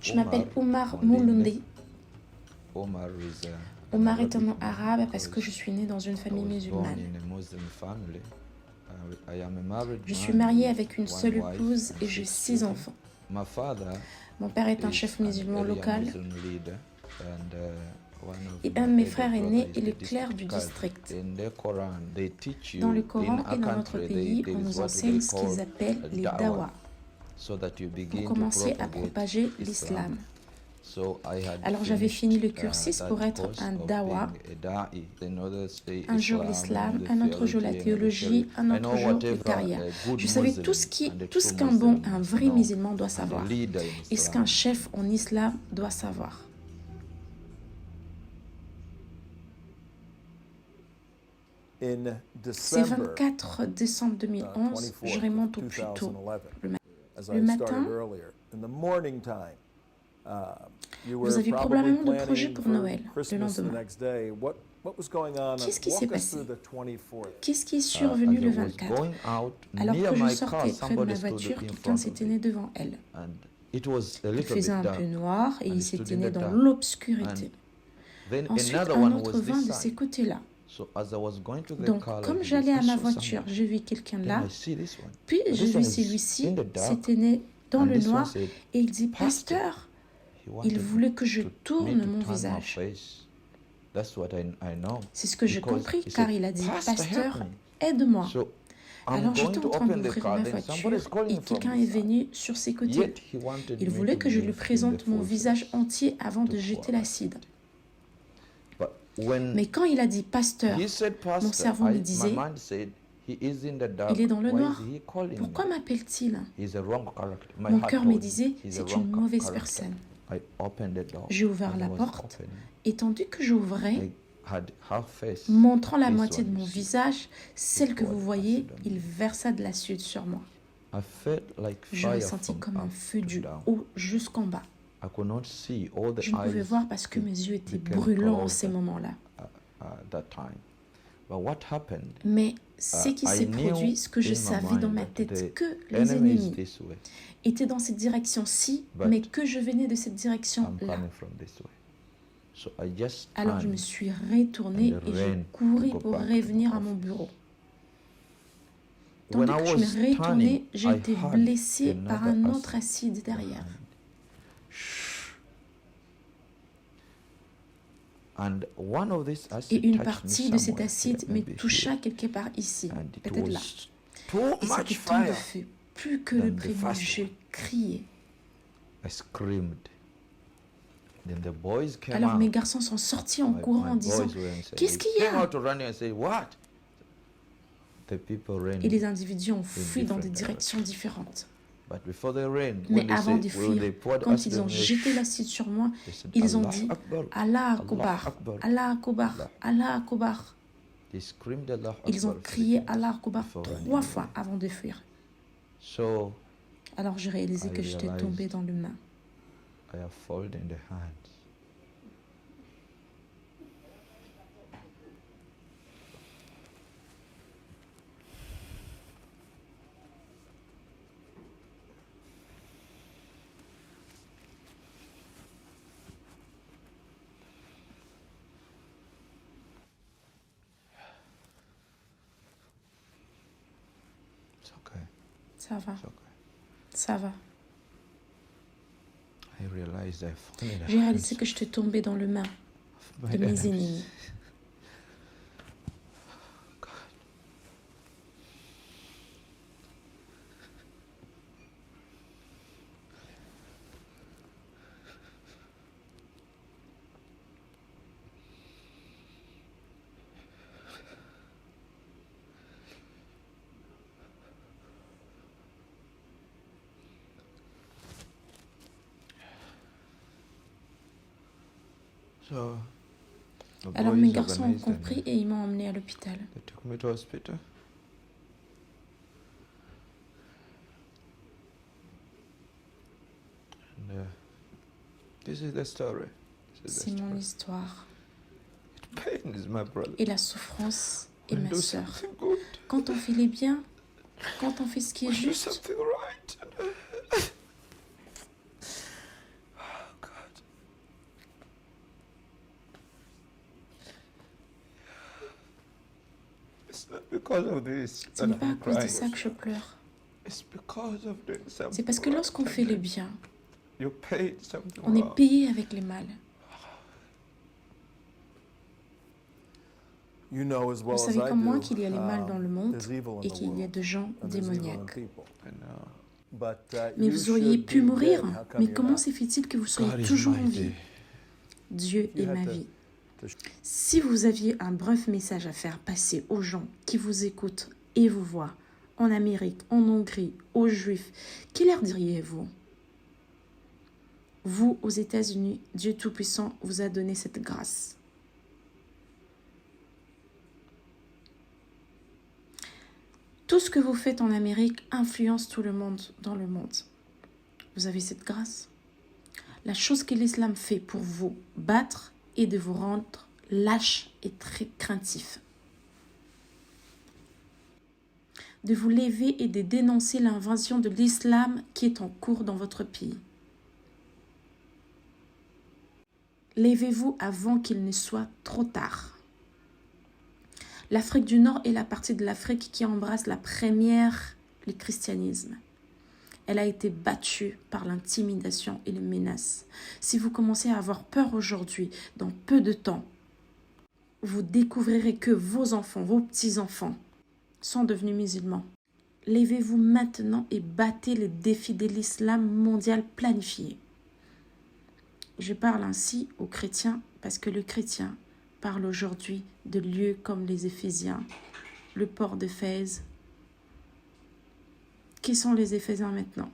Je m'appelle Omar Moulundi. Omar est un nom arabe parce que je suis né dans une famille musulmane. Je suis marié avec une seule épouse et j'ai 6 enfants. Mon père est un chef musulman local et un de mes frères aînés est le clerc du district. Dans le Coran et dans notre pays, on nous enseigne ce qu'ils appellent les dawa pour commencer à propager l'islam. Alors j'avais fini le cursus pour être un dawa. Un jour l'islam, un autre jour la théologie, un autre jour une carrière. Je savais tout ce qu'un un vrai musulman doit savoir et ce qu'un chef en islam doit savoir. C'est 24 décembre 2011, je remonte au plus tôt. Le matin, vous avez probablement de projets pour Noël, le lendemain. Qu'est-ce qui s'est passé? Qu'est-ce qui est survenu le 24? Alors que je sortais près de ma voiture, quelqu'un s'était né devant elle. Il faisait un peu noir et il s'était né dans l'obscurité. Ensuite, un autre vint de ces côtés-là. Donc, comme j'allais à ma voiture, j'ai vu quelqu'un là, puis j'ai vu celui-ci, s'était né dans le noir, et il dit « Pasteur !» Il voulait que je tourne mon visage. C'est ce que j'ai compris, car il a dit « Pasteur, aide-moi !» Alors j'étais en train d'ouvrir ma voiture et quelqu'un est venu sur ses côtés. Il voulait que je lui présente mon visage entier avant de jeter l'acide. Mais quand il a dit « Pasteur », mon cerveau me disait « Il est dans le noir, pourquoi m'appelle-t-il » Mon cœur me disait « C'est une mauvaise personne ». J'ai ouvert la porte et tandis que j'ouvrais, montrant la moitié de mon visage, celle que vous voyez, il versa de l'acide sur moi. Je ressentis comme un feu du haut jusqu'en bas. Je ne pouvais voir parce que mes yeux étaient brûlants en ces moments-là. Mais ce qui s'est produit, ce que je savais dans ma tête, que les ennemis étaient dans cette direction-ci, mais que je venais de cette direction-là. Alors je me suis retournée et j'ai couru pour revenir à mon bureau. Tandis que je me retournais, j'ai été blessée par un autre acide derrière. Et une partie de cet acide me toucha quelque part ici, peut-être là. Et c'était tant de feu, plus que le premier, je criais. Alors mes garçons sont sortis en courant en disant « Qu'est-ce qu'il y a ?» Et les individus ont fui dans des directions différentes. Mais avant de fuir, quand ils ont jeté l'acide sur moi, ils ont dit « Allah Akbar, Allah Akbar, Allah Akbar ». Ils ont crié « Allah Akbar » 3 fois avant de fuir. Alors j'ai réalisé que j'étais tombé dans le main. Ça va. Ça va. J'ai réalisé que j'étais tombé dans le main de mes ennemis. Alors mes garçons ont compris et ils m'ont emmené à l'hôpital. C'est mon histoire. Et la souffrance est ma sœur. Quand on fait les biens, quand on fait ce qui est juste, Ce n'est pas à cause de ça que je pleure. C'est parce que lorsqu'on fait le bien, on est payé avec les mal. Vous savez comme moi qu'il y a les mal dans le monde et qu'il y a de gens démoniaques. Mais vous auriez pu mourir. Mais comment se fait-il que vous soyez toujours en vie? Dieu est ma vie. Si vous aviez un bref message à faire passer aux gens qui vous écoutent et vous voient, en Amérique, en Hongrie, aux Juifs, que leur diriez-vous? Vous, aux États-Unis, Dieu Tout-Puissant vous a donné cette grâce. Tout ce que vous faites en Amérique influence tout le monde dans le monde. Vous avez cette grâce. La chose que l'islam fait pour vous battre est de vous rendre lâche et très craintif. De vous lever et de dénoncer l'invasion de l'islam qui est en cours dans votre pays. Levez-vous avant qu'il ne soit trop tard. L'Afrique du Nord est la partie de l'Afrique qui embrasse la première le christianisme. Elle a été battue par l'intimidation et les menaces. Si vous commencez à avoir peur aujourd'hui, dans peu de temps, vous découvrirez que vos enfants, vos petits-enfants, sont devenus musulmans. Levez-vous maintenant et battez les défis de l'islam mondial planifié. Je parle ainsi aux chrétiens parce que le chrétien parle aujourd'hui de lieux comme les Éphésiens, le port d'Éphèse. Qui sont les Éphésiens maintenant?